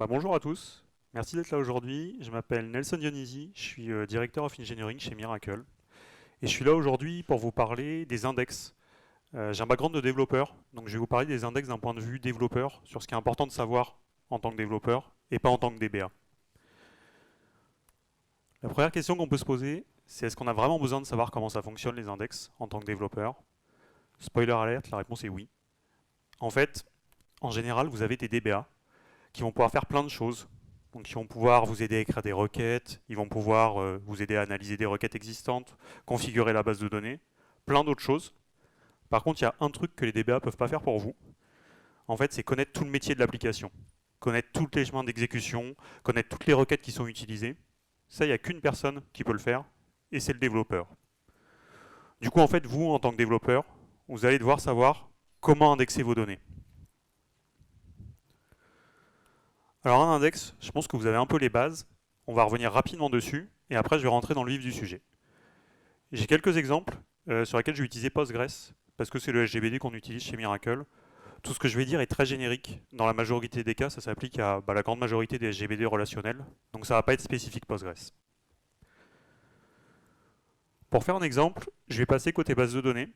Bonjour à tous, merci d'être là aujourd'hui. Je m'appelle Nelson Dionisi, je suis Director of Engineering chez Miracle. Et je suis là aujourd'hui pour vous parler des index. J'ai un background de développeur, donc je vais vous parler des index d'un point de vue développeur, sur ce qui est important de savoir en tant que développeur et pas en tant que DBA. La première question qu'on peut se poser, c'est est-ce qu'on a vraiment besoin de savoir comment ça fonctionne les index en tant que développeur? Spoiler alert, la réponse est oui. En fait, en général, vous avez des DBA qui vont pouvoir faire plein de choses. Donc ils vont pouvoir vous aider à écrire des requêtes, ils vont pouvoir vous aider à analyser des requêtes existantes, configurer la base de données, plein d'autres choses. Par contre, il y a un truc que les DBA ne peuvent pas faire pour vous. En fait, c'est connaître tout le métier de l'application, connaître tous les chemins d'exécution, connaître toutes les requêtes qui sont utilisées. Ça, il n'y a qu'une personne qui peut le faire, et c'est le développeur. Du coup, en fait, vous, en tant que développeur, vous allez devoir savoir comment indexer vos données. Alors un index, je pense que vous avez un peu les bases. On va revenir rapidement dessus et après je vais rentrer dans le vif du sujet. J'ai quelques exemples sur lesquels je vais utiliser Postgres parce que c'est le SGBD qu'on utilise chez Miracle. Tout ce que je vais dire est très générique. Dans la majorité des cas, ça s'applique à la grande majorité des SGBD relationnels. Donc ça ne va pas être spécifique Postgres. Pour faire un exemple, je vais passer côté base de données.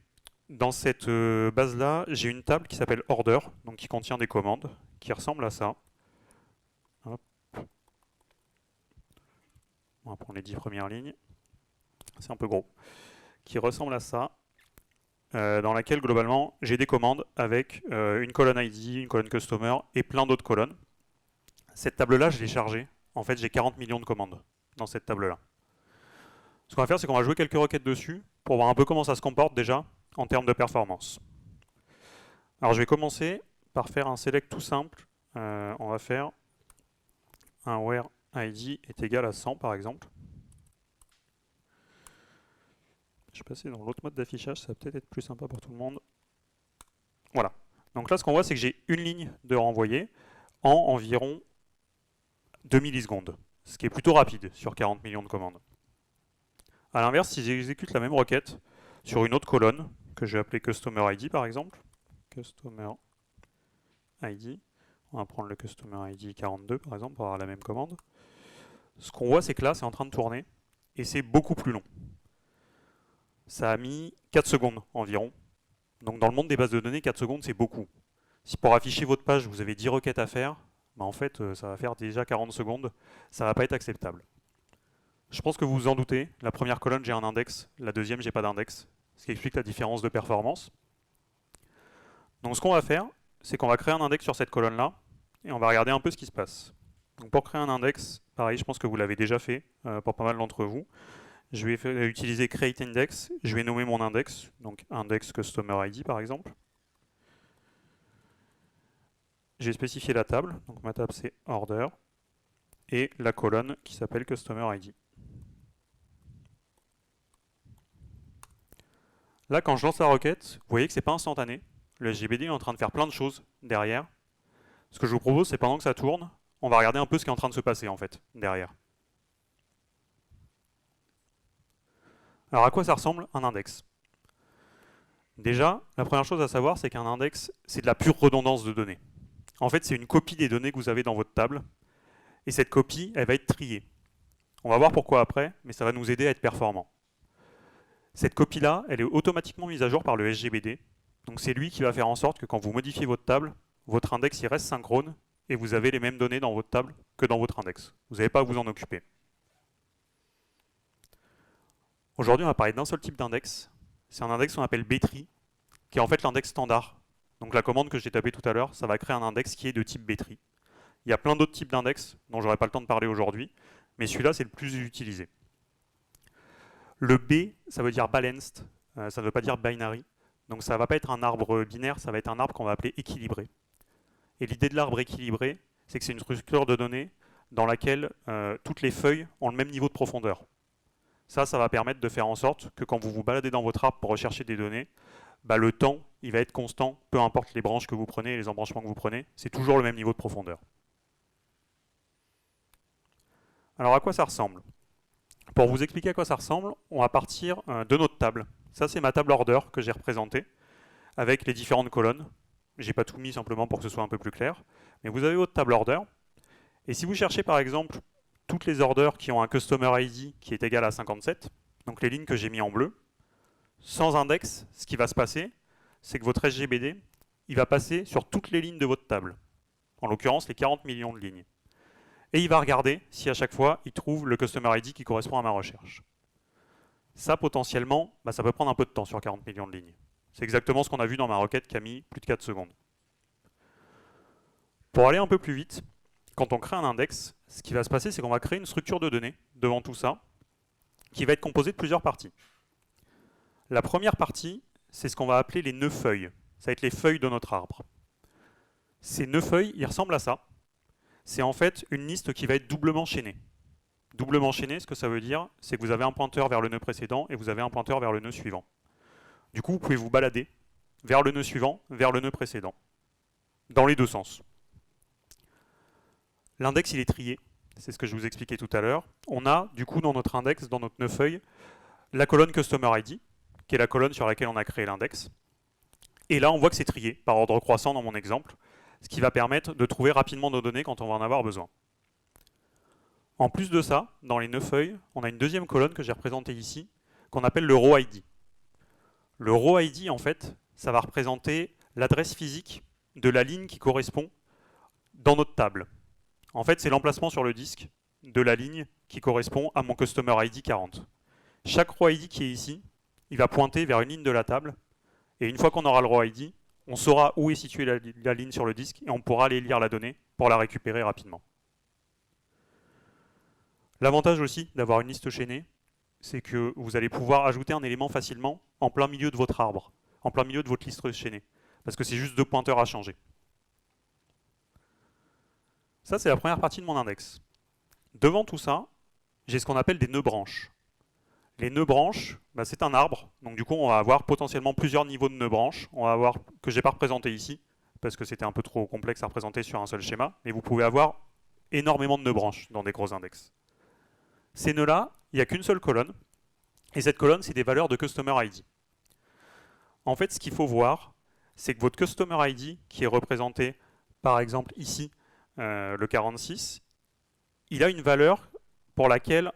Dans cette base-là, j'ai une table qui s'appelle Order, donc qui contient des commandes, qui ressemble à ça. Hop. On va prendre les 10 premières lignes. C'est un peu gros. Qui ressemble à ça. Dans laquelle globalement j'ai des commandes avec une colonne ID, une colonne customer et plein d'autres colonnes. Cette table-là, je l'ai chargée. En fait, j'ai 40 millions de commandes dans cette table-là. Ce qu'on va faire, c'est qu'on va jouer quelques requêtes dessus pour voir un peu comment ça se comporte déjà en termes de performance. Alors, je vais commencer par faire un select tout simple. On va faire un where ID est égal à 100 par exemple. Je vais passer dans l'autre mode d'affichage, ça va peut-être être plus sympa pour tout le monde. Voilà. Donc là, ce qu'on voit, c'est que j'ai une ligne de renvoyer en environ 2 millisecondes, ce qui est plutôt rapide sur 40 millions de commandes. A l'inverse, si j'exécute la même requête sur une autre colonne, que je vais appeler Customer ID par exemple, Customer ID, on va prendre le Customer ID 42 par exemple pour avoir la même commande, ce qu'on voit, c'est que là, c'est en train de tourner et c'est beaucoup plus long. Ça a mis 4 secondes environ. Donc dans le monde des bases de données, 4 secondes, c'est beaucoup. Si pour afficher votre page, vous avez 10 requêtes à faire, en fait, ça va faire déjà 40 secondes. Ça ne va pas être acceptable. Je pense que vous vous en doutez. La première colonne, j'ai un index. La deuxième, j'ai pas d'index. Ce qui explique la différence de performance. Donc ce qu'on va faire, c'est qu'on va créer un index sur cette colonne-là et on va regarder un peu ce qui se passe. Donc pour créer un index, pareil, je pense que vous l'avez déjà fait pour pas mal d'entre vous. Je vais utiliser create index. Je vais nommer mon index, donc index customer ID par exemple. J'ai spécifié la table, donc ma table c'est order, et la colonne qui s'appelle customer ID. Là, quand je lance la requête, vous voyez que c'est pas instantané. Le SGBD est en train de faire plein de choses derrière. Ce que je vous propose, c'est pendant que ça tourne, on va regarder un peu ce qui est en train de se passer en fait derrière. Alors à quoi ça ressemble un index? Déjà, la première chose à savoir, c'est qu'un index, c'est de la pure redondance de données. En fait, c'est une copie des données que vous avez dans votre table, et cette copie, elle va être triée. On va voir pourquoi après, mais ça va nous aider à être performant. Cette copie-là, elle est automatiquement mise à jour par le SGBD. Donc c'est lui qui va faire en sorte que quand vous modifiez votre table, votre index il reste synchrone et vous avez les mêmes données dans votre table que dans votre index. Vous n'avez pas à vous en occuper. Aujourd'hui, on va parler d'un seul type d'index. C'est un index qu'on appelle btree, qui est en fait l'index standard. Donc la commande que j'ai tapée tout à l'heure, ça va créer un index qui est de type btree. Il y a plein d'autres types d'index dont j'aurai pas le temps de parler aujourd'hui, mais celui-là c'est le plus utilisé. Le B, ça veut dire balanced, ça ne veut pas dire binary. Donc ça ne va pas être un arbre binaire, ça va être un arbre qu'on va appeler équilibré. Et l'idée de l'arbre équilibré, c'est que c'est une structure de données dans laquelle toutes les feuilles ont le même niveau de profondeur. Ça va permettre de faire en sorte que quand vous vous baladez dans votre arbre pour rechercher des données, le temps, il va être constant, peu importe les branches que vous prenez et les embranchements que vous prenez, c'est toujours le même niveau de profondeur. Alors à quoi ça ressemble? Pour vous expliquer à quoi ça ressemble, on va partir de notre table. Ça, c'est ma table order que j'ai représentée avec les différentes colonnes. J'ai pas tout mis simplement pour que ce soit un peu plus clair. Mais vous avez votre table order. Et si vous cherchez par exemple toutes les orders qui ont un Customer ID qui est égal à 57, donc les lignes que j'ai mis en bleu, sans index, ce qui va se passer, c'est que votre SGBD, il va passer sur toutes les lignes de votre table, en l'occurrence les 40 millions de lignes. Et il va regarder si à chaque fois, il trouve le Customer ID qui correspond à ma recherche. Ça, potentiellement, ça peut prendre un peu de temps sur 40 millions de lignes. C'est exactement ce qu'on a vu dans ma requête qui a mis plus de 4 secondes. Pour aller un peu plus vite, quand on crée un index, ce qui va se passer, c'est qu'on va créer une structure de données devant tout ça, qui va être composée de plusieurs parties. La première partie, c'est ce qu'on va appeler les nœuds feuilles. Ça va être les feuilles de notre arbre. Ces nœuds feuilles, ils ressemblent à ça. C'est en fait une liste qui va être doublement chaînée. Doublement chaînée, ce que ça veut dire, c'est que vous avez un pointeur vers le nœud précédent et vous avez un pointeur vers le nœud suivant. Du coup, vous pouvez vous balader vers le nœud suivant, vers le nœud précédent, dans les deux sens. L'index, il est trié. C'est ce que je vous expliquais tout à l'heure. On a, du coup, dans notre index, dans notre nœud feuille, la colonne Customer ID, qui est la colonne sur laquelle on a créé l'index. Et là, on voit que c'est trié par ordre croissant dans mon exemple, ce qui va permettre de trouver rapidement nos données quand on va en avoir besoin. En plus de ça, dans les nœuds feuilles, on a une deuxième colonne que j'ai représentée ici, qu'on appelle le row ID. Le row ID, en fait, ça va représenter l'adresse physique de la ligne qui correspond dans notre table. En fait, c'est l'emplacement sur le disque de la ligne qui correspond à mon Customer ID 40. Chaque row ID qui est ici, il va pointer vers une ligne de la table. Et une fois qu'on aura le row ID, on saura où est située la ligne sur le disque et on pourra aller lire la donnée pour la récupérer rapidement. L'avantage aussi d'avoir une liste chaînée, c'est que vous allez pouvoir ajouter un élément facilement en plein milieu de votre arbre, en plein milieu de votre liste chaînée, parce que c'est juste deux pointeurs à changer. Ça, c'est la première partie de mon index. Devant tout ça, j'ai ce qu'on appelle des nœuds branches. Les nœuds branches, c'est un arbre, donc du coup, on va avoir potentiellement plusieurs niveaux de nœuds branches. On va avoir, que je n'ai pas représenté ici, parce que c'était un peu trop complexe à représenter sur un seul schéma, mais vous pouvez avoir énormément de nœuds branches dans des gros index. Ces nœuds-là, il n'y a qu'une seule colonne, et cette colonne, c'est des valeurs de Customer ID. En fait, ce qu'il faut voir, c'est que votre Customer ID, qui est représenté par exemple ici, le 46, il a une valeur pour laquelle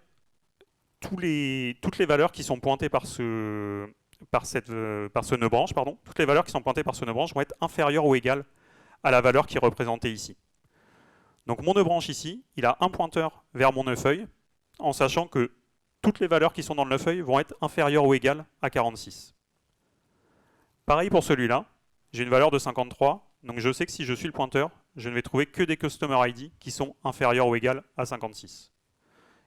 toutes les valeurs qui sont pointées par ce nœud branche, toutes les valeurs qui sont pointées par ce nœud branche vont être inférieures ou égales à la valeur qui est représentée ici. Donc mon nœud branche ici, il a un pointeur vers mon nœud feuille, en sachant que toutes les valeurs qui sont dans le nœud feuille vont être inférieures ou égales à 46. Pareil pour celui-là, j'ai une valeur de 53, donc je sais que si je suis le pointeur, je ne vais trouver que des Customer ID qui sont inférieurs ou égales à 56.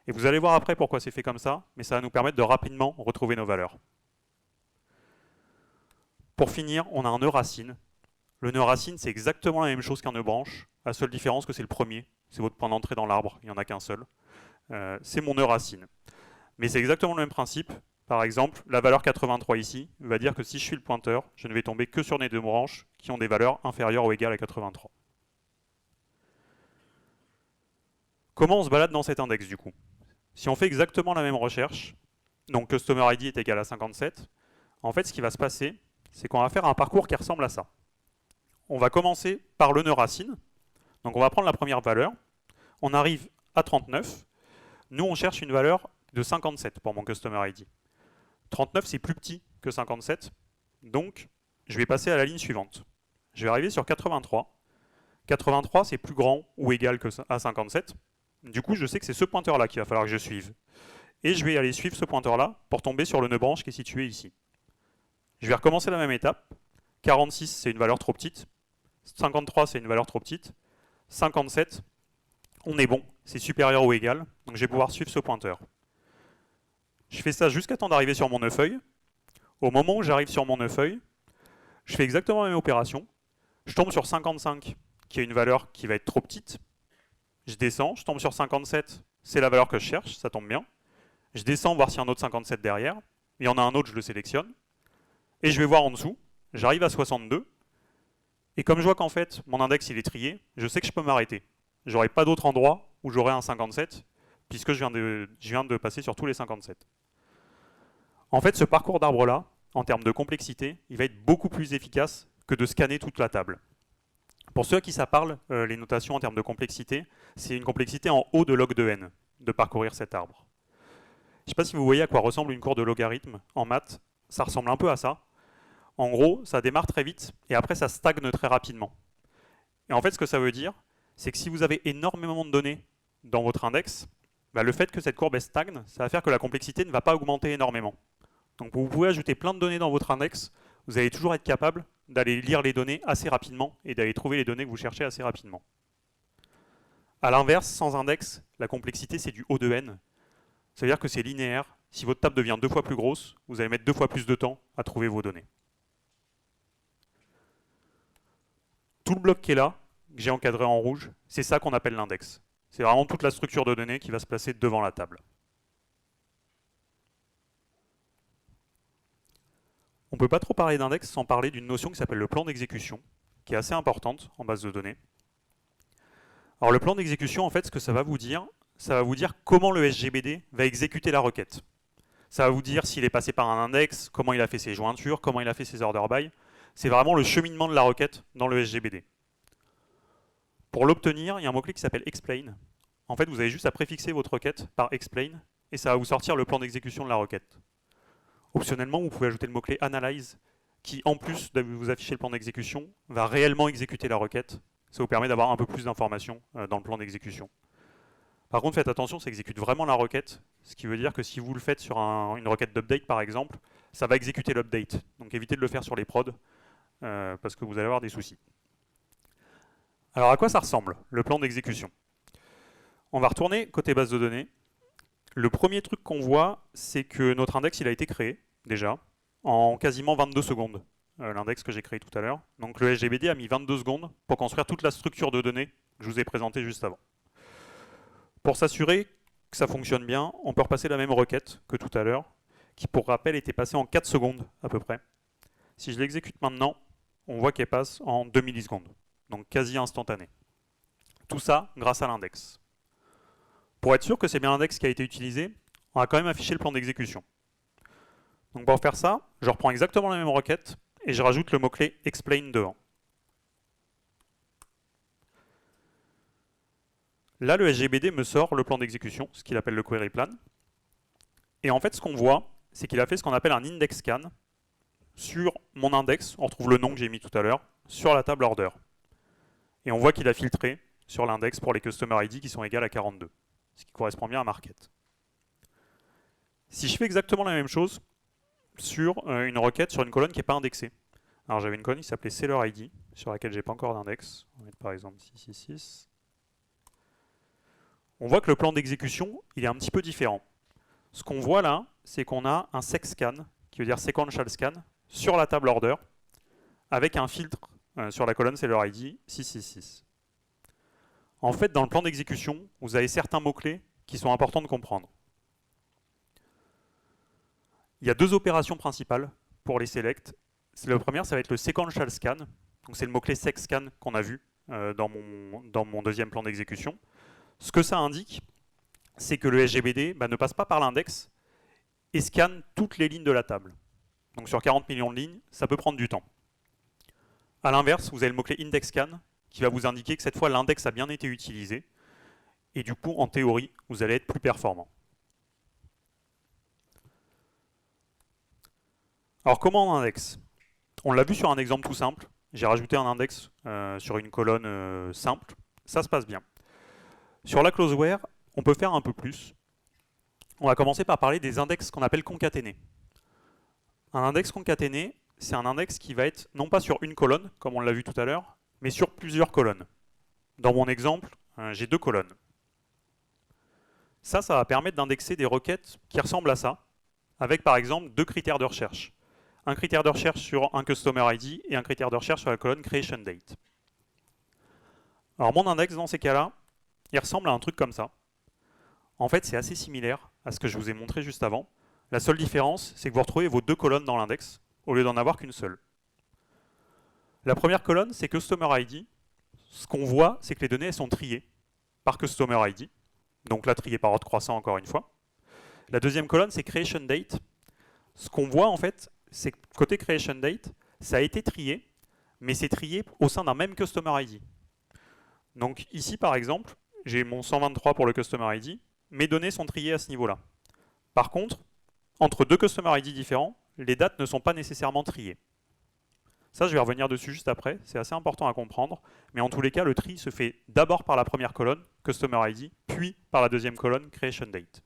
Et vous allez voir après pourquoi c'est fait comme ça, mais ça va nous permettre de rapidement retrouver nos valeurs. Pour finir, on a un nœud racine. Le nœud racine, c'est exactement la même chose qu'un nœud branche, la seule différence que c'est le premier, c'est votre point d'entrée dans l'arbre, il n'y en a qu'un seul. C'est mon nœud racine. Mais c'est exactement le même principe. Par exemple, la valeur 83 ici va dire que si je suis le pointeur, je ne vais tomber que sur les deux branches qui ont des valeurs inférieures ou égales à 83. Comment on se balade dans cet index du coup? Si on fait exactement la même recherche, donc Customer ID est égal à 57, en fait ce qui va se passer, c'est qu'on va faire un parcours qui ressemble à ça. On va commencer par le nœud racine, donc on va prendre la première valeur, on arrive à 39, nous on cherche une valeur de 57 pour mon Customer ID. 39 c'est plus petit que 57, donc je vais passer à la ligne suivante. Je vais arriver sur 83. 83 c'est plus grand ou égal à 57, du coup je sais que c'est ce pointeur là qu'il va falloir que je suive. Et je vais aller suivre ce pointeur là pour tomber sur le nœud branche qui est situé ici. Je vais recommencer la même étape. 46 c'est une valeur trop petite, 53 c'est une valeur trop petite, 57 on est bon, c'est supérieur ou égal, donc je vais pouvoir suivre ce pointeur. Je fais ça jusqu'à temps d'arriver sur mon nœud feuille. Au moment où j'arrive sur mon nœud feuille, je fais exactement la même opération. Je tombe sur 55, qui est une valeur qui va être trop petite. Je descends, je tombe sur 57, c'est la valeur que je cherche, ça tombe bien. Je descends voir s'il y a un autre 57 derrière. Il y en a un autre, je le sélectionne. Et je vais voir en dessous, j'arrive à 62. Et comme je vois qu'en fait, mon index il est trié, je sais que je peux m'arrêter. Je n'aurai pas d'autre endroit où j'aurai un 57, puisque je viens de passer sur tous les 57. En fait, ce parcours d'arbre-là, en termes de complexité, il va être beaucoup plus efficace que de scanner toute la table. Pour ceux à qui ça parle, les notations en termes de complexité, c'est une complexité en O de log de n, de parcourir cet arbre. Je ne sais pas si vous voyez à quoi ressemble une courbe de logarithme en maths, ça ressemble un peu à ça. En gros, ça démarre très vite et après ça stagne très rapidement. Et en fait, ce que ça veut dire, c'est que si vous avez énormément de données dans votre index, bah, le fait que cette courbe stagne, ça va faire que la complexité ne va pas augmenter énormément. Donc vous pouvez ajouter plein de données dans votre index, vous allez toujours être capable d'aller lire les données assez rapidement et d'aller trouver les données que vous cherchez assez rapidement. A l'inverse, sans index, la complexité c'est du O de n. Ça veut dire que c'est linéaire. Si votre table devient 2 fois plus grosse, vous allez mettre 2 fois plus de temps à trouver vos données. Tout le bloc qui est là, que j'ai encadré en rouge, c'est ça qu'on appelle l'index. C'est vraiment toute la structure de données qui va se placer devant la table. On ne peut pas trop parler d'index sans parler d'une notion qui s'appelle le plan d'exécution, qui est assez importante en base de données. Alors le plan d'exécution, en fait, ce que ça va vous dire comment le SGBD va exécuter la requête. Ça va vous dire s'il est passé par un index, comment il a fait ses jointures, comment il a fait ses order by. C'est vraiment le cheminement de la requête dans le SGBD. Pour l'obtenir, il y a un mot-clé qui s'appelle explain. En fait, vous avez juste à préfixer votre requête par explain et ça va vous sortir le plan d'exécution de la requête. Optionnellement, vous pouvez ajouter le mot-clé analyze qui, en plus de vous afficher le plan d'exécution, va réellement exécuter la requête. Ça vous permet d'avoir un peu plus d'informations dans le plan d'exécution. Par contre, faites attention, ça exécute vraiment la requête, ce qui veut dire que si vous le faites sur une requête d'update par exemple, ça va exécuter l'update. Donc évitez de le faire sur les prods, parce que vous allez avoir des soucis. Alors à quoi ça ressemble, le plan d'exécution? On va retourner côté base de données. Le premier truc qu'on voit, c'est que notre index il a été créé, déjà, en quasiment 22 secondes, l'index que j'ai créé tout à l'heure. Donc le SGBD a mis 22 secondes pour construire toute la structure de données que je vous ai présentée juste avant. Pour s'assurer que ça fonctionne bien, on peut repasser la même requête que tout à l'heure, qui pour rappel était passée en 4 secondes à peu près. Si je l'exécute maintenant, on voit qu'elle passe en 2 millisecondes, donc quasi instantané. Tout ça grâce à l'index. Pour être sûr que c'est bien l'index qui a été utilisé, on va quand même afficher le plan d'exécution. Donc pour faire ça, je reprends exactement la même requête et je rajoute le mot-clé explain devant. Là, le SGBD me sort le plan d'exécution, ce qu'il appelle le query plan. Et en fait, ce qu'on voit, c'est qu'il a fait ce qu'on appelle un index scan sur mon index, on retrouve le nom que j'ai mis tout à l'heure, sur la table order. Et on voit qu'il a filtré sur l'index pour les customer ID qui sont égales à 42, ce qui correspond bien à market. Si je fais exactement la même chose sur une requête sur une colonne qui n'est pas indexée. Alors j'avais une colonne qui s'appelait seller ID, sur laquelle j'ai pas encore d'index. On va mettre par exemple 666. On voit que le plan d'exécution, il est un petit peu différent. Ce qu'on voit là, c'est qu'on a un sec scan, qui veut dire sequential scan, sur la table order, avec un filtre sur la colonne seller ID 666. En fait, dans le plan d'exécution, vous avez certains mots-clés qui sont importants de comprendre. Il y a 2 opérations principales pour les select. La première, ça va être le sequential scan. Donc c'est le mot-clé sec scan qu'on a vu dans mon deuxième plan d'exécution. Ce que ça indique, c'est que le SGBD ne passe pas par l'index et scanne toutes les lignes de la table. Donc sur 40 millions de lignes, ça peut prendre du temps. A l'inverse, vous avez le mot-clé index scan qui va vous indiquer que cette fois l'index a bien été utilisé et du coup, en théorie, vous allez être plus performant. Alors comment on indexe? On l'a vu sur un exemple tout simple. J'ai rajouté un index sur une colonne simple. Ça se passe bien. Sur la closeware, on peut faire un peu plus. On va commencer par parler des index qu'on appelle concaténés. Un index concaténé, c'est un index qui va être non pas sur une colonne, comme on l'a vu tout à l'heure, mais sur plusieurs colonnes. Dans mon exemple, j'ai 2 colonnes. Ça va permettre d'indexer des requêtes qui ressemblent à ça, avec par exemple 2 critères de recherche. Un critère de recherche sur un customer ID et un critère de recherche sur la colonne creation date. Alors mon index dans ces cas-là, il ressemble à un truc comme ça. En fait, c'est assez similaire à ce que je vous ai montré juste avant. La seule différence, c'est que vous retrouvez vos 2 colonnes dans l'index, au lieu d'en avoir qu'une seule. La première colonne, c'est Customer ID. Ce qu'on voit, c'est que les données elles sont triées par Customer ID. Donc là, triées par ordre croissant encore une fois. La deuxième colonne, c'est Creation Date. Ce qu'on voit en fait, c'est que côté Creation Date, ça a été trié, mais c'est trié au sein d'un même Customer ID. Donc ici, par exemple, j'ai mon 123 pour le Customer ID, mes données sont triées à ce niveau-là. Par contre, entre deux Customer ID différents, les dates ne sont pas nécessairement triées. Ça, je vais revenir dessus juste après, c'est assez important à comprendre, mais en tous les cas, le tri se fait d'abord par la première colonne, Customer ID, puis par la deuxième colonne, Creation Date.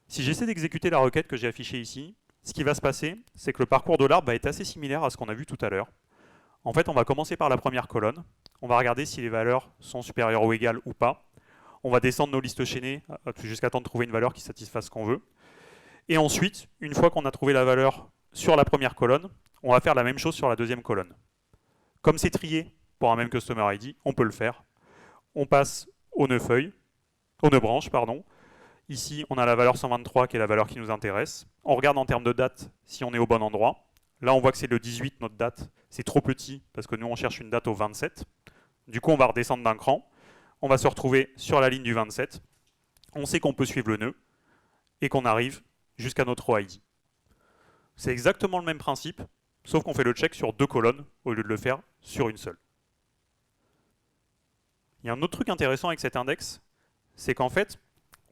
Si j'essaie d'exécuter la requête que j'ai affichée ici, ce qui va se passer, c'est que le parcours de l'arbre va être assez similaire à ce qu'on a vu tout à l'heure. En fait, on va commencer par la première colonne, on va regarder si les valeurs sont supérieures ou égales ou pas. On va descendre nos listes chaînées jusqu'à temps de trouver une valeur qui satisfasse ce qu'on veut. Et ensuite, une fois qu'on a trouvé la valeur sur la première colonne, on va faire la même chose sur la deuxième colonne. Comme c'est trié pour un même Customer ID, on peut le faire. On passe aux nœuds branches, pardon. Ici, on a la valeur 123 qui est la valeur qui nous intéresse. On regarde en termes de date si on est au bon endroit. Là, on voit que c'est le 18, notre date. C'est trop petit parce que nous, on cherche une date au 27. Du coup, on va redescendre d'un cran. On va se retrouver sur la ligne du 27. On sait qu'on peut suivre le nœud et qu'on arrive jusqu'à notre row ID. C'est exactement le même principe, sauf qu'on fait le check sur deux colonnes au lieu de le faire sur une seule. Il y a un autre truc intéressant avec cet index, c'est qu'en fait,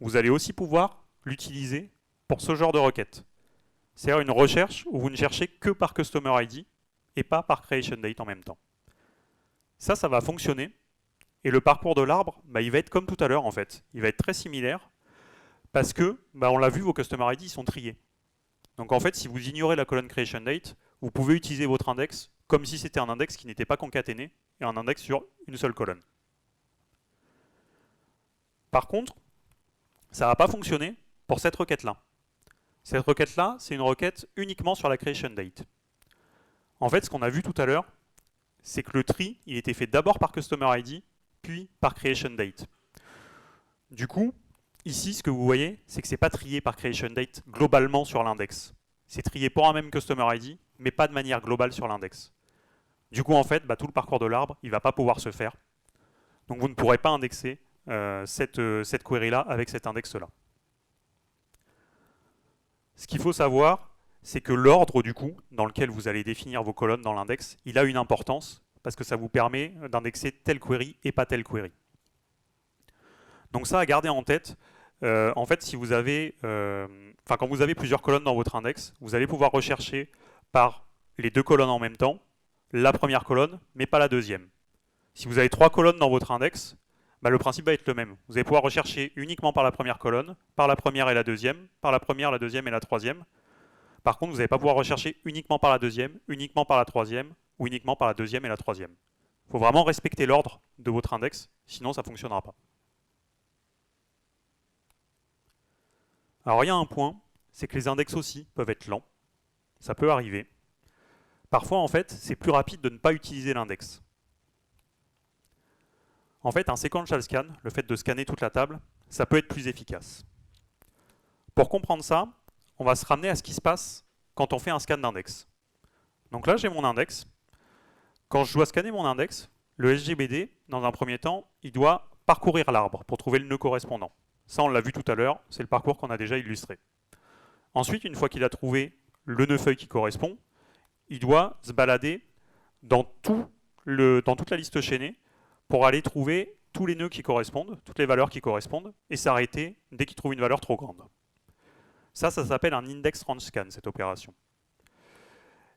vous allez aussi pouvoir l'utiliser pour ce genre de requête. C'est-à-dire une recherche où vous ne cherchez que par Customer ID et pas par Creation Date en même temps. Ça va fonctionner. Et le parcours de l'arbre, il va être comme tout à l'heure en fait. Il va être très similaire parce que, on l'a vu, vos Customer ID sont triés. Donc en fait, si vous ignorez la colonne Creation Date, vous pouvez utiliser votre index comme si c'était un index qui n'était pas concaténé et un index sur une seule colonne. Par contre, ça ne va pas fonctionner pour cette requête-là. Cette requête-là, c'est une requête uniquement sur la Creation Date. En fait, ce qu'on a vu tout à l'heure, c'est que le tri, il était fait d'abord par Customer ID, puis par Creation Date. Du coup, ici, ce que vous voyez, c'est que ce n'est pas trié par Creation Date globalement sur l'index. C'est trié pour un même Customer ID, mais pas de manière globale sur l'index. Du coup, en fait, tout le parcours de l'arbre, il ne va pas pouvoir se faire. Donc vous ne pourrez pas indexer cette query-là avec cet index-là. Ce qu'il faut savoir, c'est que l'ordre, du coup, dans lequel vous allez définir vos colonnes dans l'index, il a une importance, parce que ça vous permet d'indexer telle query et pas telle query. Donc ça, à garder en tête, en fait, si vous avez, quand vous avez plusieurs colonnes dans votre index, vous allez pouvoir rechercher par les deux colonnes en même temps, la première colonne, mais pas la deuxième. Si vous avez trois colonnes dans votre index, le principe va être le même. Vous allez pouvoir rechercher uniquement par la première colonne, par la première et la deuxième, par la première, la deuxième et la troisième. Par contre, vous n'allez pas pouvoir rechercher uniquement par la deuxième, uniquement par la troisième, ou uniquement par la deuxième et la troisième. Il faut vraiment respecter l'ordre de votre index, sinon ça ne fonctionnera pas. Alors il y a un point, c'est que les index aussi peuvent être lents. Ça peut arriver. Parfois, en fait, c'est plus rapide de ne pas utiliser l'index. En fait, un sequential scan, le fait de scanner toute la table, ça peut être plus efficace. Pour comprendre ça, on va se ramener à ce qui se passe quand on fait un scan d'index. Donc là, j'ai mon index. Quand je dois scanner mon index, le SGBD, dans un premier temps, il doit parcourir l'arbre pour trouver le nœud correspondant. Ça, on l'a vu tout à l'heure, c'est le parcours qu'on a déjà illustré. Ensuite, une fois qu'il a trouvé le nœud feuille qui correspond, il doit se balader dans toute la liste chaînée pour aller trouver tous les nœuds qui correspondent, toutes les valeurs qui correspondent, et s'arrêter dès qu'il trouve une valeur trop grande. Ça s'appelle un index range scan, cette opération.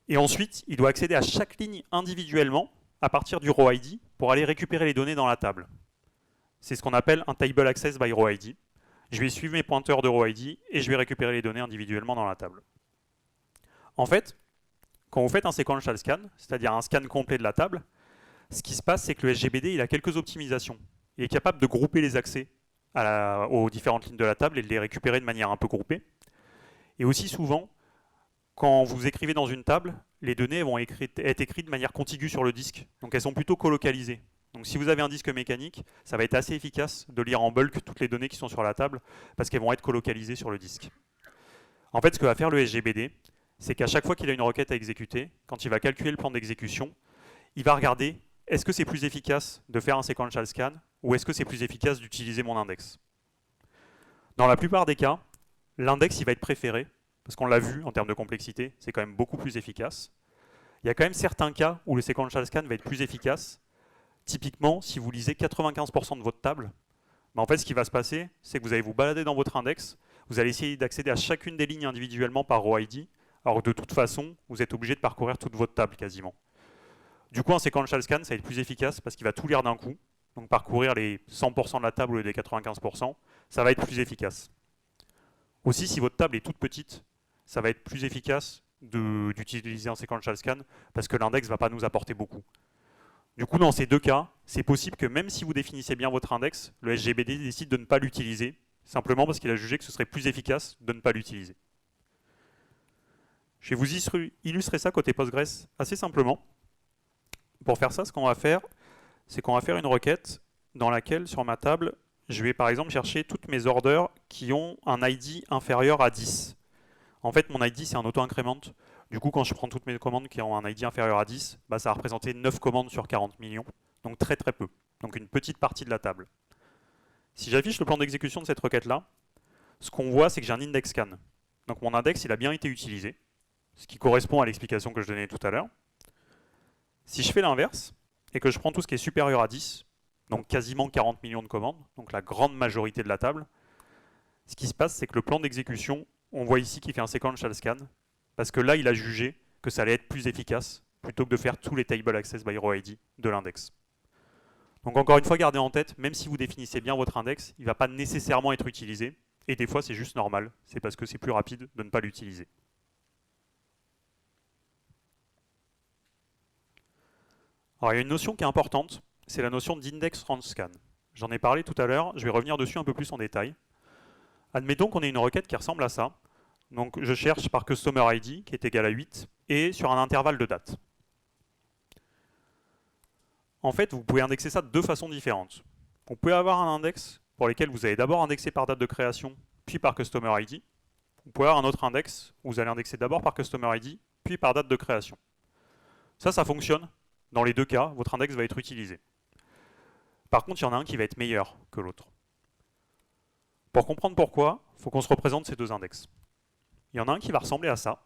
Et ensuite, il doit accéder à chaque ligne individuellement à partir du row ID pour aller récupérer les données dans la table. C'est ce qu'on appelle un table access by row ID. Je vais suivre mes pointeurs de row ID et je vais récupérer les données individuellement dans la table. En fait, quand vous faites un sequential scan, c'est-à-dire un scan complet de la table, ce qui se passe, c'est que le SGBD il a quelques optimisations. Il est capable de grouper les accès aux différentes lignes de la table et de les récupérer de manière un peu groupée. Et aussi souvent, quand vous écrivez dans une table, les données vont être écrites de manière contiguë sur le disque. Donc elles sont plutôt colocalisées. Donc si vous avez un disque mécanique, ça va être assez efficace de lire en bulk toutes les données qui sont sur la table parce qu'elles vont être colocalisées sur le disque. En fait, ce que va faire le SGBD, c'est qu'à chaque fois qu'il a une requête à exécuter, quand il va calculer le plan d'exécution, il va regarder est-ce que c'est plus efficace de faire un sequential scan ou est-ce que c'est plus efficace d'utiliser mon index. Dans la plupart des cas, l'index il va être préféré parce qu'on l'a vu en termes de complexité, c'est quand même beaucoup plus efficace. Il il y a quand même certains cas où le sequential scan va être plus efficace. Typiquement, si vous lisez 95% de votre table, en fait, ce qui va se passer, c'est que vous allez vous balader dans votre index, vous allez essayer d'accéder à chacune des lignes individuellement par row ID, alors que de toute façon, vous êtes obligé de parcourir toute votre table quasiment. Du coup, un sequential scan, ça va être plus efficace parce qu'il va tout lire d'un coup. Donc parcourir les 100% de la table au lieu des 95%, ça va être plus efficace. Aussi, si votre table est toute petite, ça va être plus efficace d'utiliser un sequential scan parce que l'index ne va pas nous apporter beaucoup. Du coup, dans ces deux cas, c'est possible que même si vous définissez bien votre index, le SGBD décide de ne pas l'utiliser, simplement parce qu'il a jugé que ce serait plus efficace de ne pas l'utiliser. Je vais vous illustrer ça côté Postgres assez simplement. Pour faire ça, ce qu'on va faire, c'est qu'on va faire une requête dans laquelle, sur ma table, je vais par exemple chercher toutes mes orders qui ont un ID inférieur à 10. En fait, mon ID, c'est un auto-increment. Du coup, quand je prends toutes mes commandes qui ont un ID inférieur à 10, bah, ça va représenter 9 commandes sur 40 millions. Donc très très peu. Donc une petite partie de la table. Si j'affiche le plan d'exécution de cette requête-là, ce qu'on voit, c'est que j'ai un index scan. Donc mon index, il a bien été utilisé, ce qui correspond à l'explication que je donnais tout à l'heure. Si je fais l'inverse, et que je prends tout ce qui est supérieur à 10, donc quasiment 40 millions de commandes, donc la grande majorité de la table, ce qui se passe, c'est que le plan d'exécution, on voit ici qu'il fait un sequential scan, parce que là, il a jugé que ça allait être plus efficace, plutôt que de faire tous les table access by row ID de l'index. Donc encore une fois, gardez en tête, même si vous définissez bien votre index, il ne va pas nécessairement être utilisé, et des fois c'est juste normal, c'est parce que c'est plus rapide de ne pas l'utiliser. Alors il y a une notion qui est importante, c'est la notion d'index range scan. J'en ai parlé tout à l'heure, je vais revenir dessus un peu plus en détail. Admettons qu'on ait une requête qui ressemble à ça. Donc je cherche par customer ID qui est égal à 8 et sur un intervalle de date. En fait, vous pouvez indexer ça de deux façons différentes. Vous pouvez avoir un index pour lequel vous allez d'abord indexer par date de création, puis par customer ID. Vous pouvez avoir un autre index où vous allez indexer d'abord par customer ID, puis par date de création. Ça fonctionne. Dans les deux cas, votre index va être utilisé. Par contre, il y en a un qui va être meilleur que l'autre. Pour comprendre pourquoi, il faut qu'on se représente ces deux index. Il y en a un qui va ressembler à ça.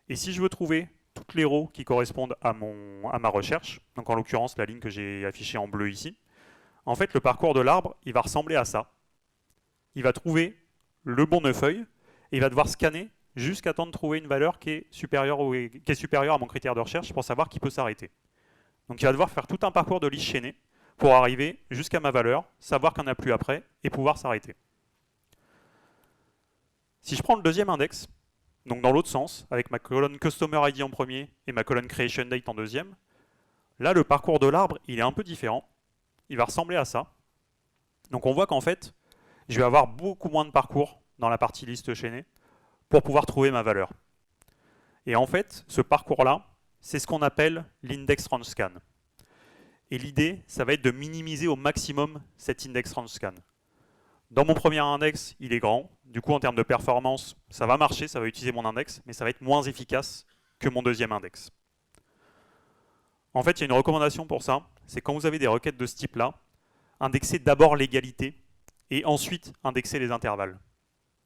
Et si je veux trouver toutes les rows qui correspondent à ma recherche, donc en l'occurrence la ligne que j'ai affichée en bleu ici, en fait le parcours de l'arbre, il va ressembler à ça. Il va trouver le bon neufeuille et il va devoir scanner jusqu'à temps de trouver une valeur qui est supérieure à mon critère de recherche pour savoir qui peut s'arrêter. Donc il va devoir faire tout un parcours de liste chaînée pour arriver jusqu'à ma valeur, savoir qu'il n'y en a plus après et pouvoir s'arrêter. Si je prends le deuxième index, donc dans l'autre sens, avec ma colonne Customer ID en premier et ma colonne Creation Date en deuxième, là le parcours de l'arbre il est un peu différent. Il va ressembler à ça. Donc on voit qu'en fait, je vais avoir beaucoup moins de parcours dans la partie liste chaînée pour pouvoir trouver ma valeur. Et en fait, ce parcours-là, c'est ce qu'on appelle l'index range scan. Et l'idée, ça va être de minimiser au maximum cet index range scan. Dans mon premier index, il est grand. Du coup, en termes de performance, ça va marcher, ça va utiliser mon index, mais ça va être moins efficace que mon deuxième index. En fait, il y a une recommandation pour ça, c'est quand vous avez des requêtes de ce type-là, indexez d'abord l'égalité et ensuite indexez les intervalles.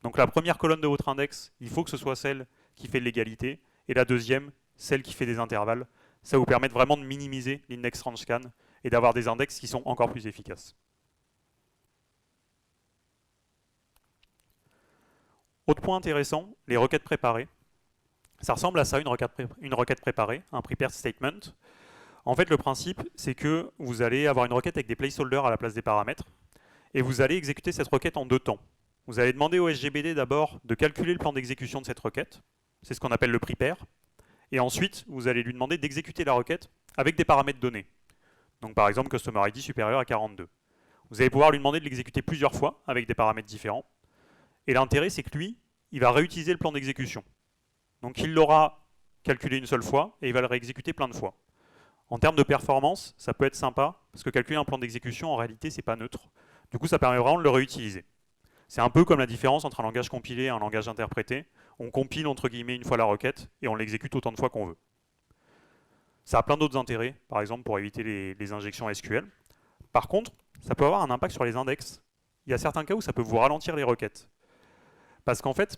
Donc la première colonne de votre index, il faut que ce soit celle qui fait de l'égalité, et la deuxième, celle qui fait des intervalles. Ça vous permet vraiment de minimiser l'index range scan et d'avoir des index qui sont encore plus efficaces. Autre point intéressant, les requêtes préparées. Ça ressemble à ça, une requête préparée, un prepared statement. En fait, le principe, c'est que vous allez avoir une requête avec des placeholders à la place des paramètres, et vous allez exécuter cette requête en deux temps. Vous allez demander au SGBD d'abord de calculer le plan d'exécution de cette requête, c'est ce qu'on appelle le prepare, et ensuite, vous allez lui demander d'exécuter la requête avec des paramètres donnés. Donc par exemple, Customer ID supérieur à 42. Vous allez pouvoir lui demander de l'exécuter plusieurs fois avec des paramètres différents. Et l'intérêt, c'est que lui, il va réutiliser le plan d'exécution. Donc il l'aura calculé une seule fois et il va le réexécuter plein de fois. En termes de performance, ça peut être sympa, parce que calculer un plan d'exécution, en réalité, c'est pas neutre. Du coup, ça permet vraiment de le réutiliser. C'est un peu comme la différence entre un langage compilé et un langage interprété. On compile, entre guillemets, une fois la requête, et on l'exécute autant de fois qu'on veut. Ça a plein d'autres intérêts, par exemple pour éviter les injections SQL. Par contre, ça peut avoir un impact sur les index. Il y a certains cas où ça peut vous ralentir les requêtes. Parce qu'en fait,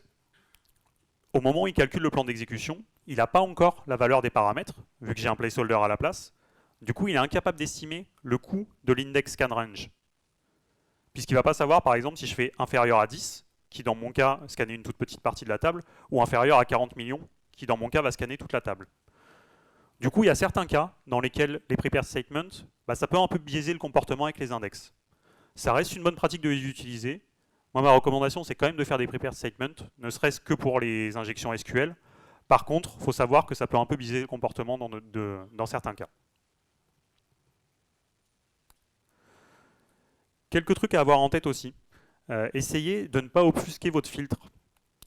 au moment où il calcule le plan d'exécution, il n'a pas encore la valeur des paramètres, vu que j'ai un placeholder à la place. Du coup, il est incapable d'estimer le coût de l'index scan range. Puisqu'il ne va pas savoir, par exemple, si je fais inférieur à 10, qui dans mon cas scanner une toute petite partie de la table, ou inférieur à 40 millions, qui dans mon cas va scanner toute la table. Du coup, il y a certains cas dans lesquels les prepare statements, ça peut un peu biaiser le comportement avec les index. Ça reste une bonne pratique de les utiliser. Moi, ma recommandation, c'est quand même de faire des prepare statements, ne serait-ce que pour les injections SQL. Par contre, il faut savoir que ça peut un peu biaiser le comportement dans certains cas. Quelques trucs à avoir en tête aussi. Essayez de ne pas obfusquer votre filtre.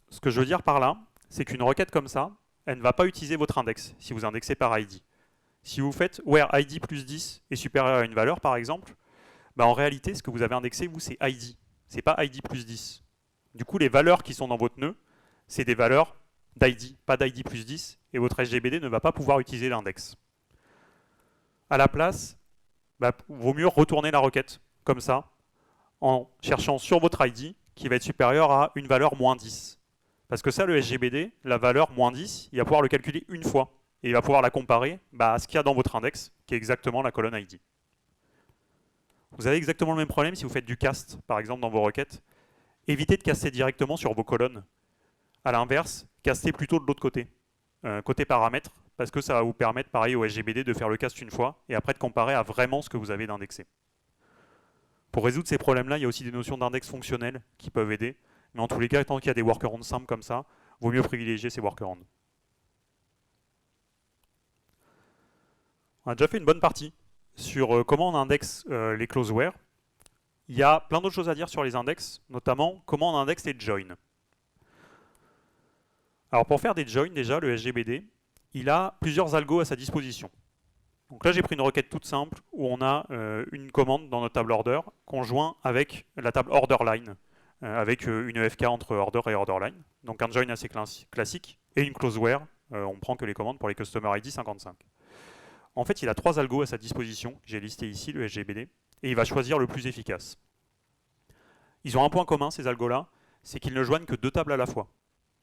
Ce que je veux dire par là, c'est qu'une requête comme ça, elle ne va pas utiliser votre index si vous indexez par ID. Si vous faites where ID plus 10 est supérieur à une valeur, par exemple, en réalité, ce que vous avez indexé, vous, c'est ID. C'est pas ID plus 10. Du coup, les valeurs qui sont dans votre nœud, c'est des valeurs d'ID, pas d'ID plus 10, et votre SGBD ne va pas pouvoir utiliser l'index. À la place, vaut mieux retourner la requête, comme ça, en cherchant sur votre ID, qui va être supérieur à une valeur moins 10. Parce que ça, le SGBD, la valeur moins 10, il va pouvoir le calculer une fois. Et il va pouvoir la comparer à ce qu'il y a dans votre index, qui est exactement la colonne ID. Vous avez exactement le même problème si vous faites du cast, par exemple, dans vos requêtes. Évitez de caster directement sur vos colonnes. À l'inverse, castez plutôt de l'autre côté, côté paramètres, parce que ça va vous permettre, pareil au SGBD, de faire le cast une fois, et après de comparer à vraiment ce que vous avez d'indexé. Pour résoudre ces problèmes-là, il y a aussi des notions d'index fonctionnel qui peuvent aider. Mais en tous les cas, tant qu'il y a des workarounds simples comme ça, vaut mieux privilégier ces workarounds. On a déjà fait une bonne partie sur comment on indexe les closeware. Il y a plein d'autres choses à dire sur les index, notamment comment on indexe les joins. Alors pour faire des joins, déjà, le SGBD, il a plusieurs algos à sa disposition. Donc là, j'ai pris une requête toute simple où on a une commande dans notre table order qu'on joint avec la table order line, avec une EFK entre order et order line. Donc un join assez classique et une closeware. On prend que les commandes pour les customer ID 55. En fait, il a 3 algos à sa disposition, j'ai listé ici le SGBD, et il va choisir le plus efficace. Ils ont un point commun, ces algos-là, c'est qu'ils ne joignent que 2 tables à la fois.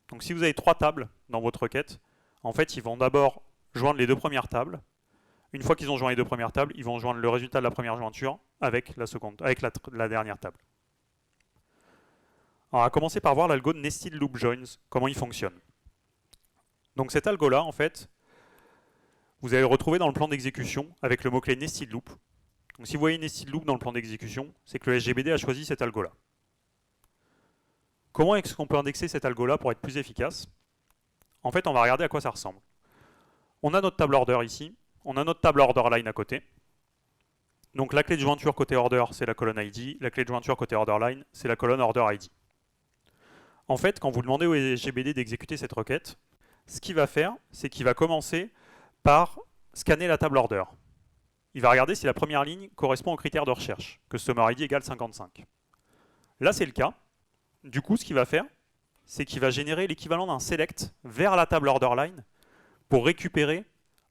Donc si vous avez 3 tables dans votre requête, en fait, ils vont d'abord joindre les 2 premières tables. Une fois qu'ils ont joint les 2 premières tables, ils vont joindre le résultat de la première jointure avec la dernière table. Alors, on va commencer par voir l'algo de Nested Loop Joins, comment il fonctionne. Donc cet algo-là, en fait, vous allez le retrouver dans le plan d'exécution avec le mot-clé Nested Loop. Donc si vous voyez Nested Loop dans le plan d'exécution, c'est que le SGBD a choisi cet algo-là. Comment est-ce qu'on peut indexer cet algo-là pour être plus efficace? En fait, on va regarder à quoi ça ressemble. On a notre table order ici, on a notre table order line à côté. Donc la clé de jointure côté order, c'est la colonne ID, la clé de jointure côté order line, c'est la colonne order ID. En fait, quand vous demandez au SGBD d'exécuter cette requête, ce qu'il va faire, c'est qu'il va commencer par scanner la table order. Il va regarder si la première ligne correspond au critère de recherche, customer ID égale 55. Là, c'est le cas. Du coup, ce qu'il va faire, c'est qu'il va générer l'équivalent d'un select vers la table order line pour récupérer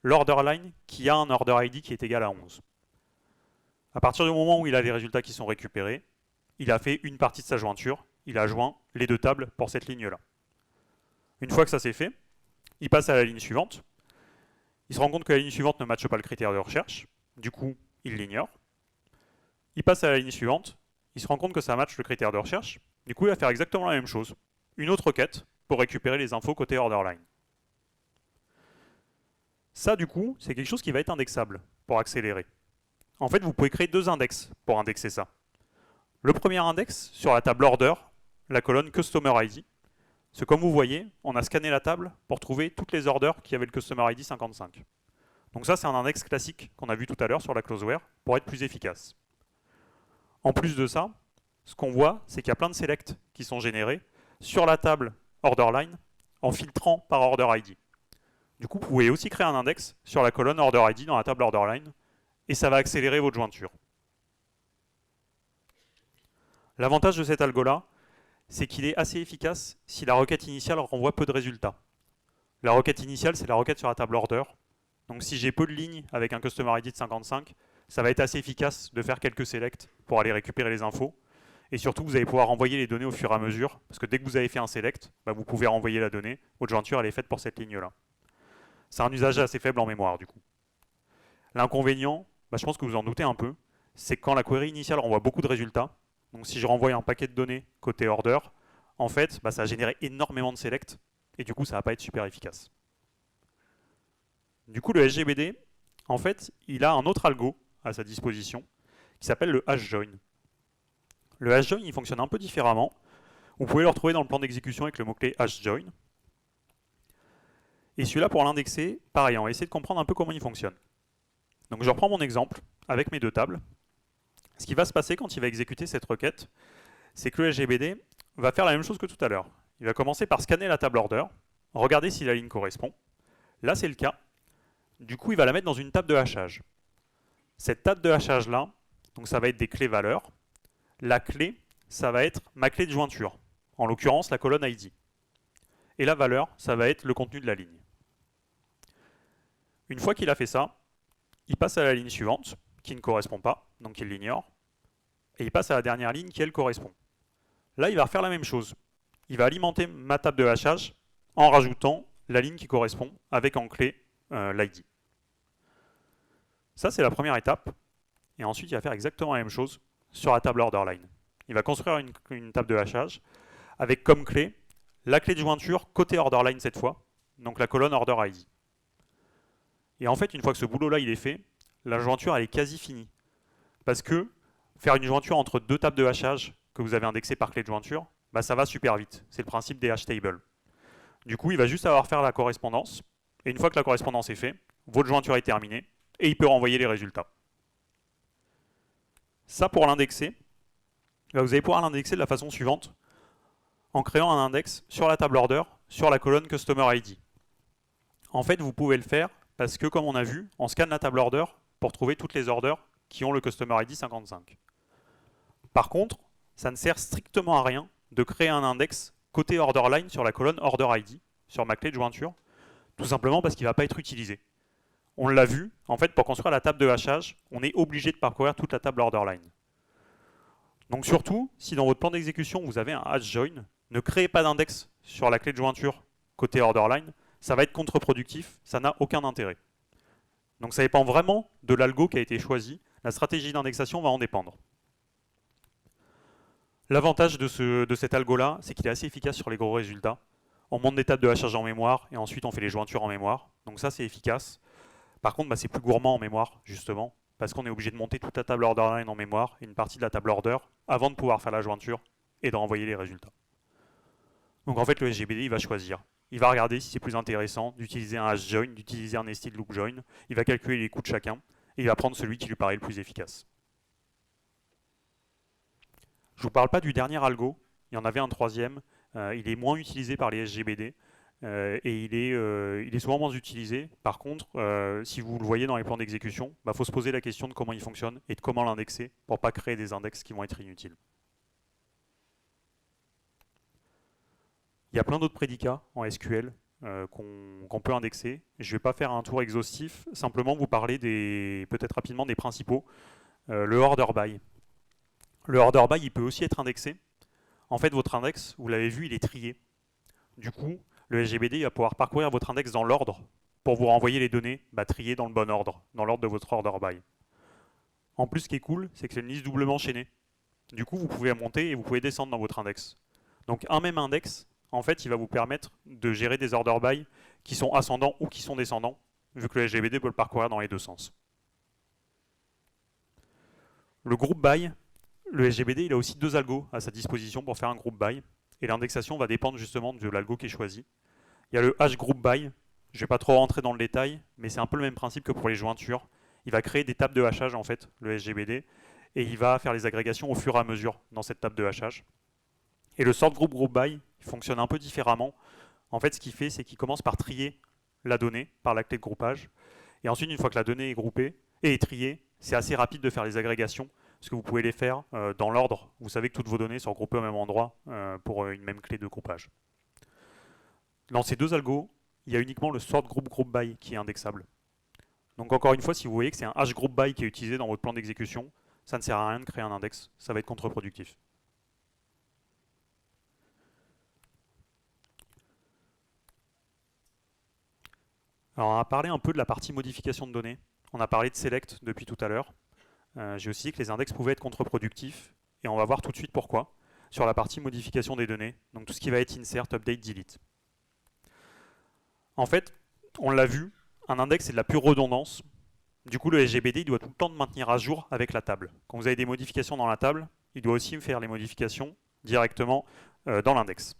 l'order line qui a un order ID qui est égal à 11. À partir du moment où il a les résultats qui sont récupérés, il a fait une partie de sa jointure, il a joint les 2 tables pour cette ligne-là. Une fois que ça c'est fait, il passe à la ligne suivante. Il se rend compte que la ligne suivante ne matche pas le critère de recherche, du coup, il l'ignore. Il passe à la ligne suivante, il se rend compte que ça matche le critère de recherche, du coup, il va faire exactement la même chose. Une autre requête pour récupérer les infos côté order line. Ça, du coup, c'est quelque chose qui va être indexable pour accélérer. En fait, vous pouvez créer 2 index pour indexer ça. Le premier index, sur la table order, la colonne customer ID. C'est comme vous voyez, on a scanné la table pour trouver toutes les orders qui avaient le customer ID 55. Donc ça, c'est un index classique qu'on a vu tout à l'heure sur la closeware pour être plus efficace. En plus de ça, ce qu'on voit, c'est qu'il y a plein de selects qui sont générés sur la table order line en filtrant par order ID. Du coup, vous pouvez aussi créer un index sur la colonne order ID dans la table order line et ça va accélérer votre jointure. L'avantage de cet algo-là, c'est qu'il est assez efficace si la requête initiale renvoie peu de résultats. La requête initiale, c'est la requête sur la table order. Donc si j'ai peu de lignes avec un customer ID de 55, ça va être assez efficace de faire quelques selects pour aller récupérer les infos. Et surtout, vous allez pouvoir renvoyer les données au fur et à mesure, parce que dès que vous avez fait un select, vous pouvez renvoyer la donnée. Votre jointure, elle est faite pour cette ligne-là. C'est un usage assez faible en mémoire du coup. L'inconvénient, bah, je pense que vous en doutez un peu, c'est que quand la query initiale renvoie beaucoup de résultats, donc si je renvoie un paquet de données côté order, en fait, bah, ça va générer énormément de select, et du coup, ça va pas être super efficace. Du coup, le SGBD, en fait, il a un autre algo à sa disposition, qui s'appelle le hashjoin. Le hashjoin, il fonctionne un peu différemment. Vous pouvez le retrouver dans le plan d'exécution avec le mot-clé hashjoin. Et celui-là, pour l'indexer, pareil, on va essayer de comprendre un peu comment il fonctionne. Donc je reprends mon exemple avec mes deux tables. Ce qui va se passer quand il va exécuter cette requête, c'est que le SGBD va faire la même chose que tout à l'heure. Il va commencer par scanner la table order, regarder si la ligne correspond. Là, c'est le cas. Du coup, il va la mettre dans une table de hachage. Cette table de hachage là, donc ça va être des clés valeurs. La clé, ça va être ma clé de jointure, en l'occurrence la colonne ID. Et la valeur, ça va être le contenu de la ligne. Une fois qu'il a fait ça, il passe à la ligne suivante, qui ne correspond pas, donc il l'ignore, et il passe à la dernière ligne qui, elle, correspond. Là, il va refaire la même chose. Il va alimenter ma table de hachage en rajoutant la ligne qui correspond avec en clé l'ID. Ça, c'est la première étape. Et ensuite, il va faire exactement la même chose sur la table order line. Il va construire une table de hachage avec comme clé la clé de jointure côté order line cette fois, donc la colonne order ID. Et en fait, une fois que ce boulot-là il est fait, la jointure elle est quasi finie. Parce que faire une jointure entre deux tables de hachage que vous avez indexées par clé de jointure, bah ça va super vite. C'est le principe des hash tables. Du coup, il va juste avoir à faire la correspondance. Et une fois que la correspondance est faite, votre jointure est terminée et il peut renvoyer les résultats. Ça, pour l'indexer, vous allez pouvoir l'indexer de la façon suivante, en créant un index sur la table order, sur la colonne Customer ID. En fait, vous pouvez le faire parce que, comme on a vu, on scanne la table order pour trouver toutes les orders qui ont le Customer ID 55. Par contre, ça ne sert strictement à rien de créer un index côté order line sur la colonne order ID, sur ma clé de jointure, tout simplement parce qu'il ne va pas être utilisé. On l'a vu, en fait, pour construire la table de hachage, on est obligé de parcourir toute la table order line. Donc surtout, si dans votre plan d'exécution, vous avez un hashjoin, ne créez pas d'index sur la clé de jointure côté order line, ça va être contre-productif, ça n'a aucun intérêt. Donc ça dépend vraiment de l'algo qui a été choisi, la stratégie d'indexation va en dépendre. L'avantage de cet algo-là, c'est qu'il est assez efficace sur les gros résultats. On monte des tables de hachage en mémoire et ensuite on fait les jointures en mémoire. Donc ça, c'est efficace. Par contre, bah, c'est plus gourmand en mémoire, justement, parce qu'on est obligé de monter toute la table order line en mémoire et une partie de la table order avant de pouvoir faire la jointure et de renvoyer les résultats. Donc en fait, le SGBD, il va choisir. Il va regarder si c'est plus intéressant d'utiliser un hash join, d'utiliser un nested loop join. Il va calculer les coûts de chacun et il va prendre celui qui lui paraît le plus efficace. Je ne vous parle pas du dernier algo, il y en avait un troisième, il est moins utilisé par les SGBD et il est souvent moins utilisé. Par contre, si vous le voyez dans les plans d'exécution, il faut se poser la question de comment il fonctionne et de comment l'indexer pour ne pas créer des index qui vont être inutiles. Il y a plein d'autres prédicats en SQL qu'on peut indexer. Je ne vais pas faire un tour exhaustif, simplement vous parler peut-être rapidement des principaux. Le order by. Le order by, il peut aussi être indexé. En fait, votre index, vous l'avez vu, il est trié. Du coup, le SGBD va pouvoir parcourir votre index dans l'ordre pour vous renvoyer les données triées dans le bon ordre, dans l'ordre de votre order by. En plus, ce qui est cool, c'est que c'est une liste doublement chaînée. Du coup, vous pouvez monter et vous pouvez descendre dans votre index. Donc, un même index, en fait, il va vous permettre de gérer des order by qui sont ascendants ou qui sont descendants, vu que le SGBD peut le parcourir dans les deux sens. Le group by, le SGBD, il a aussi deux algos à sa disposition pour faire un group by, et l'indexation va dépendre justement de l'algo qui est choisi. Il y a le hash group by, je ne vais pas trop rentrer dans le détail, mais c'est un peu le même principe que pour les jointures. Il va créer des tables de hachage, en fait, le SGBD, et il va faire les agrégations au fur et à mesure dans cette table de hachage. Et le sort group by, il fonctionne un peu différemment. En fait, ce qu'il fait, c'est qu'il commence par trier la donnée par la clé de groupage, et ensuite, une fois que la donnée est groupée et est triée, c'est assez rapide de faire les agrégations, parce que vous pouvez les faire dans l'ordre. Vous savez que toutes vos données sont regroupées au même endroit pour une même clé de groupage. Dans ces deux algos, il y a uniquement le sort group by qui est indexable. Donc encore une fois, si vous voyez que c'est un hash group by qui est utilisé dans votre plan d'exécution, ça ne sert à rien de créer un index, ça va être contre-productif. Alors on a parlé un peu de la partie modification de données. On a parlé de select depuis tout à l'heure. J'ai aussi dit que les index pouvaient être contre-productifs, et on va voir tout de suite pourquoi, sur la partie modification des données, donc tout ce qui va être insert, update, delete. En fait, on l'a vu, un index c'est de la pure redondance. Du coup, le SGBD il doit tout le temps maintenir à jour avec la table. Quand vous avez des modifications dans la table, il doit aussi faire les modifications directement dans l'index.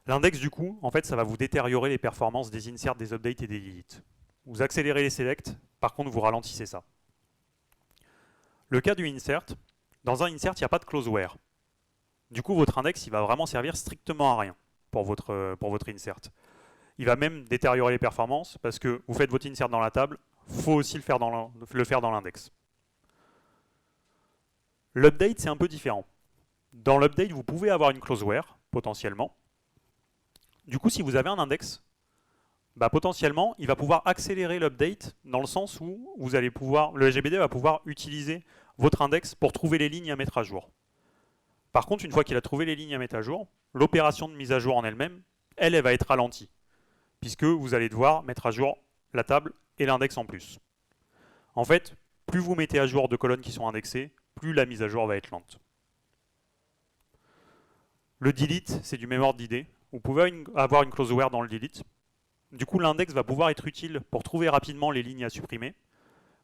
L'index, du coup, en fait, ça va vous détériorer les performances des inserts, des updates et des deletes. Vous accélérez les selects, par contre, vous ralentissez ça. Le cas du insert, dans un insert, il n'y a pas de close where. Du coup, votre index, il va vraiment servir strictement à rien pour votre insert. Il va même détériorer les performances parce que vous faites votre insert dans la table, il faut aussi le faire dans l'index. L'update, c'est un peu différent. Dans l'update, vous pouvez avoir une close where, potentiellement. Du coup, si vous avez un index, potentiellement, il va pouvoir accélérer l'update dans le sens où le SGBD va pouvoir utiliser votre index pour trouver les lignes à mettre à jour. Par contre, une fois qu'il a trouvé les lignes à mettre à jour, l'opération de mise à jour en elle-même, elle va être ralentie, puisque vous allez devoir mettre à jour la table et l'index en plus. En fait, plus vous mettez à jour de colonnes qui sont indexées, plus la mise à jour va être lente. Le delete, c'est du même ordre d'idée. Vous pouvez avoir une close where dans le delete. Du coup, l'index va pouvoir être utile pour trouver rapidement les lignes à supprimer.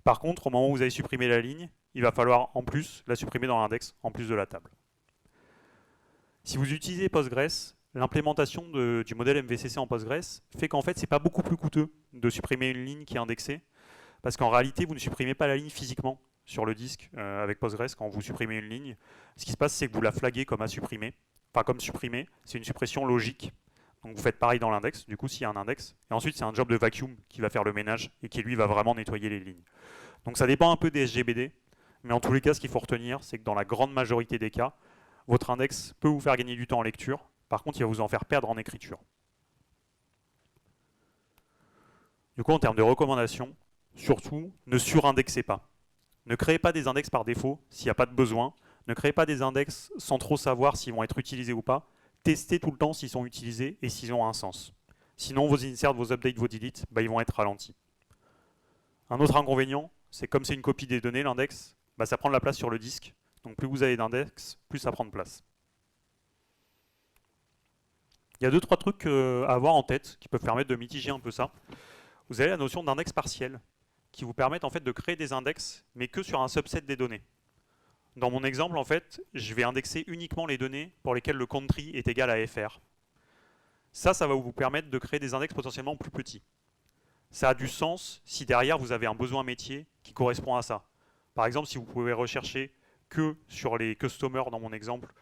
Par contre, au moment où vous avez supprimé la ligne, il va falloir en plus la supprimer dans l'index, en plus de la table. Si vous utilisez Postgres, l'implémentation du modèle MVCC en Postgres fait qu'en fait, c'est pas beaucoup plus coûteux de supprimer une ligne qui est indexée, parce qu'en réalité, vous ne supprimez pas la ligne physiquement sur le disque avec Postgres quand vous supprimez une ligne. Ce qui se passe, c'est que vous la flaguez comme à supprimer. Enfin, comme supprimer, c'est une suppression logique. Donc vous faites pareil dans l'index, du coup s'il y a un index. Et ensuite c'est un job de vacuum qui va faire le ménage et qui lui va vraiment nettoyer les lignes. Donc ça dépend un peu des SGBD, mais en tous les cas ce qu'il faut retenir, c'est que dans la grande majorité des cas, votre index peut vous faire gagner du temps en lecture, par contre il va vous en faire perdre en écriture. Du coup en termes de recommandations, surtout ne surindexez pas. Ne créez pas des index par défaut s'il n'y a pas de besoin. Ne créez pas des index sans trop savoir s'ils vont être utilisés ou pas. Testez tout le temps s'ils sont utilisés et s'ils ont un sens. Sinon, vos inserts, vos updates, vos deletes, ils vont être ralentis. Un autre inconvénient, c'est comme c'est une copie des données, l'index, ça prend de la place sur le disque. Donc plus vous avez d'index, plus ça prend de place. Il y a 2-3 trucs à avoir en tête qui peuvent permettre de mitiger un peu ça. Vous avez la notion d'index partiel, qui vous permettent en fait de créer des index, mais que sur un subset des données. Dans mon exemple, en fait, je vais indexer uniquement les données pour lesquelles le country est égal à fr. Ça va vous permettre de créer des index potentiellement plus petits. Ça a du sens si derrière vous avez un besoin métier qui correspond à ça. Par exemple, si vous pouvez rechercher que sur les customers, dans mon exemple,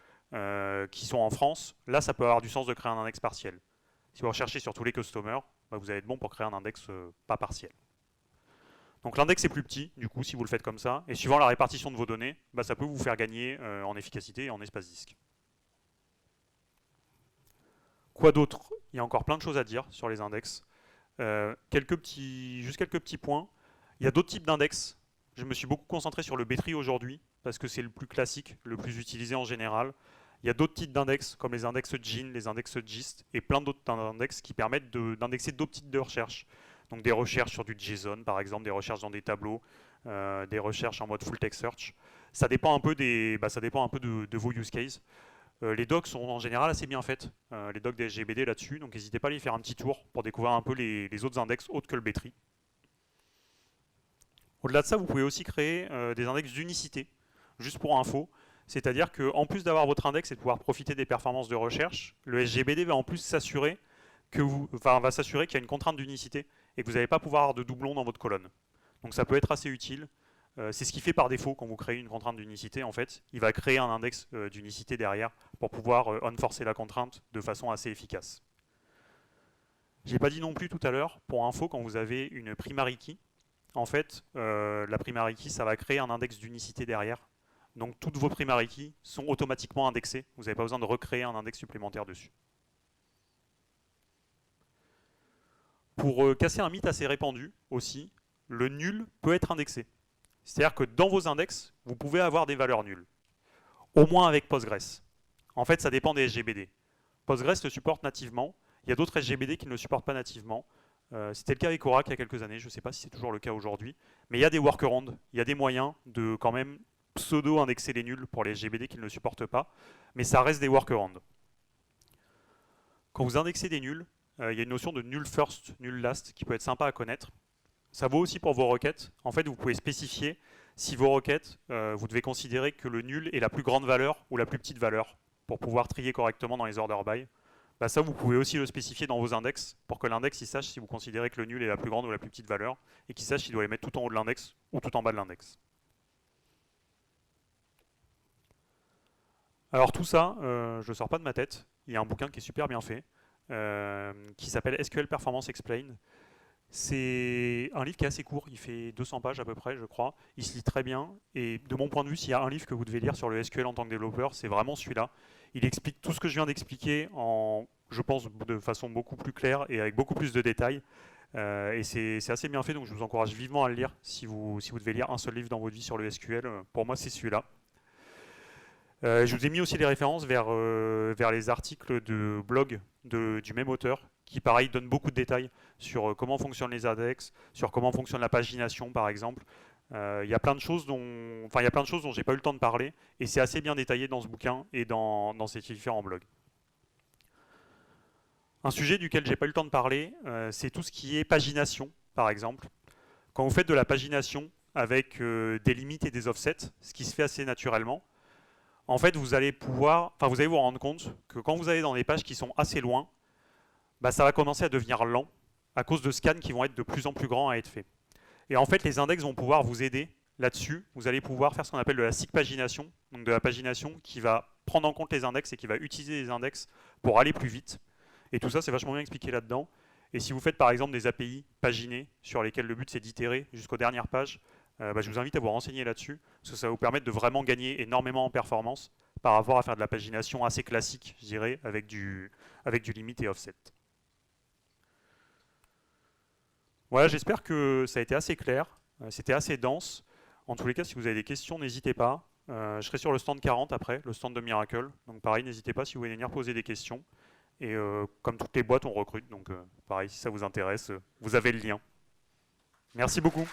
qui sont en France, là ça peut avoir du sens de créer un index partiel. Si vous recherchez sur tous les customers, vous allez être bon pour créer un index pas partiel. Donc l'index est plus petit, du coup, si vous le faites comme ça, et suivant la répartition de vos données, ça peut vous faire gagner en efficacité et en espace disque. Quoi d'autre? Il y a encore plein de choses à dire sur les index. Juste quelques petits points. Il y a d'autres types d'index. Je me suis beaucoup concentré sur le B-tree aujourd'hui, parce que c'est le plus classique, le plus utilisé en général. Il y a d'autres types d'index, comme les index GIN, les index GIST, et plein d'autres index qui permettent d'indexer d'autres types de recherches. Donc des recherches sur du JSON, par exemple, des recherches dans des tableaux, des recherches en mode full text search. Ça dépend un peu, de vos use cases. Les docs sont en général assez bien faites, les docs des SGBD là-dessus, donc n'hésitez pas à aller faire un petit tour pour découvrir un peu les autres index autres que le B-tree. Au-delà de ça, vous pouvez aussi créer des index d'unicité, juste pour info. C'est-à-dire qu'en plus d'avoir votre index et de pouvoir profiter des performances de recherche, le SGBD va en plus s'assurer qu'il y a une contrainte d'unicité et que vous n'allez pas pouvoir avoir de doublons dans votre colonne. Donc ça peut être assez utile. C'est ce qu'il fait par défaut quand vous créez une contrainte d'unicité. En fait, il va créer un index d'unicité derrière pour pouvoir enforcer la contrainte de façon assez efficace. Je n'ai pas dit non plus tout à l'heure, pour info, quand vous avez une primary key, en fait, la primary key, ça va créer un index d'unicité derrière. Donc toutes vos primary keys sont automatiquement indexées. Vous n'avez pas besoin de recréer un index supplémentaire dessus. Pour casser un mythe assez répandu aussi, le nul peut être indexé. C'est-à-dire que dans vos index, vous pouvez avoir des valeurs nulles. Au moins avec Postgres. En fait, ça dépend des SGBD. Postgres le supporte nativement, Il y a d'autres SGBD qui ne le supportent pas nativement. C'était le cas avec Oracle il y a quelques années, je ne sais pas si c'est toujours le cas aujourd'hui, mais il y a des workarounds, il y a des moyens de quand même pseudo-indexer les nuls pour les SGBD qui ne le supportent pas, mais ça reste des workarounds. Quand vous indexez des nuls, il y a une notion de nul first, nul last qui peut être sympa à connaître. Ça vaut aussi pour vos requêtes. En fait, vous pouvez spécifier si vos requêtes, vous devez considérer que le nul est la plus grande valeur ou la plus petite valeur pour pouvoir trier correctement dans les order by. Bah ça, vous pouvez aussi le spécifier dans vos index pour que l'index il sache si vous considérez que le nul est la plus grande ou la plus petite valeur et qu'il sache s'il doit les mettre tout en haut de l'index ou tout en bas de l'index. Alors tout ça, je ne sors pas de ma tête. Il y a un bouquin qui est super bien fait qui s'appelle SQL Performance Explained. C'est un livre qui est assez court, il fait 200 pages à peu près, je crois. Il se lit très bien. Et de mon point de vue, s'il y a un livre que vous devez lire sur le SQL en tant que développeur, c'est vraiment celui-là. Il explique tout ce que je viens d'expliquer en, je pense, de façon beaucoup plus claire et avec beaucoup plus de détails. Et c'est assez bien fait, donc je vous encourage vivement à le lire. Si vous devez lire un seul livre dans votre vie sur le SQL, pour moi, c'est celui-là. Je vous ai mis aussi des références vers les articles de blog du même auteur, qui pareil donne beaucoup de détails sur comment fonctionnent les index, sur comment fonctionne la pagination par exemple. Il y a plein de choses dont j'ai pas eu le temps de parler, et c'est assez bien détaillé dans ce bouquin et dans ces différents blogs. Un sujet duquel j'ai pas eu le temps de parler, c'est tout ce qui est pagination par exemple. Quand vous faites de la pagination avec des limites et des offsets, ce qui se fait assez naturellement, en fait, vous allez vous rendre compte que quand vous allez dans des pages qui sont assez loin, bah, ça va commencer à devenir lent à cause de scans qui vont être de plus en plus grands à être faits. Et en fait, les index vont pouvoir vous aider là-dessus. Vous allez pouvoir faire ce qu'on appelle de la SIG pagination, donc de la pagination qui va prendre en compte les index et qui va utiliser les index pour aller plus vite. Et tout ça, c'est vachement bien expliqué là-dedans. Et si vous faites par exemple des API paginées sur lesquelles le but c'est d'itérer jusqu'aux dernières pages, bah, je vous invite à vous renseigner là-dessus, parce que ça va vous permettre de vraiment gagner énormément en performance par rapport à faire de la pagination assez classique, je dirais, avec du limit et offset. Voilà, j'espère que ça a été assez clair, c'était assez dense. En tous les cas, si vous avez des questions, n'hésitez pas. Je serai sur le stand 40 après, le stand de Miracle. Donc pareil, n'hésitez pas si vous voulez venir poser des questions. Et comme toutes les boîtes, on recrute. Donc pareil, si ça vous intéresse, vous avez le lien. Merci beaucoup.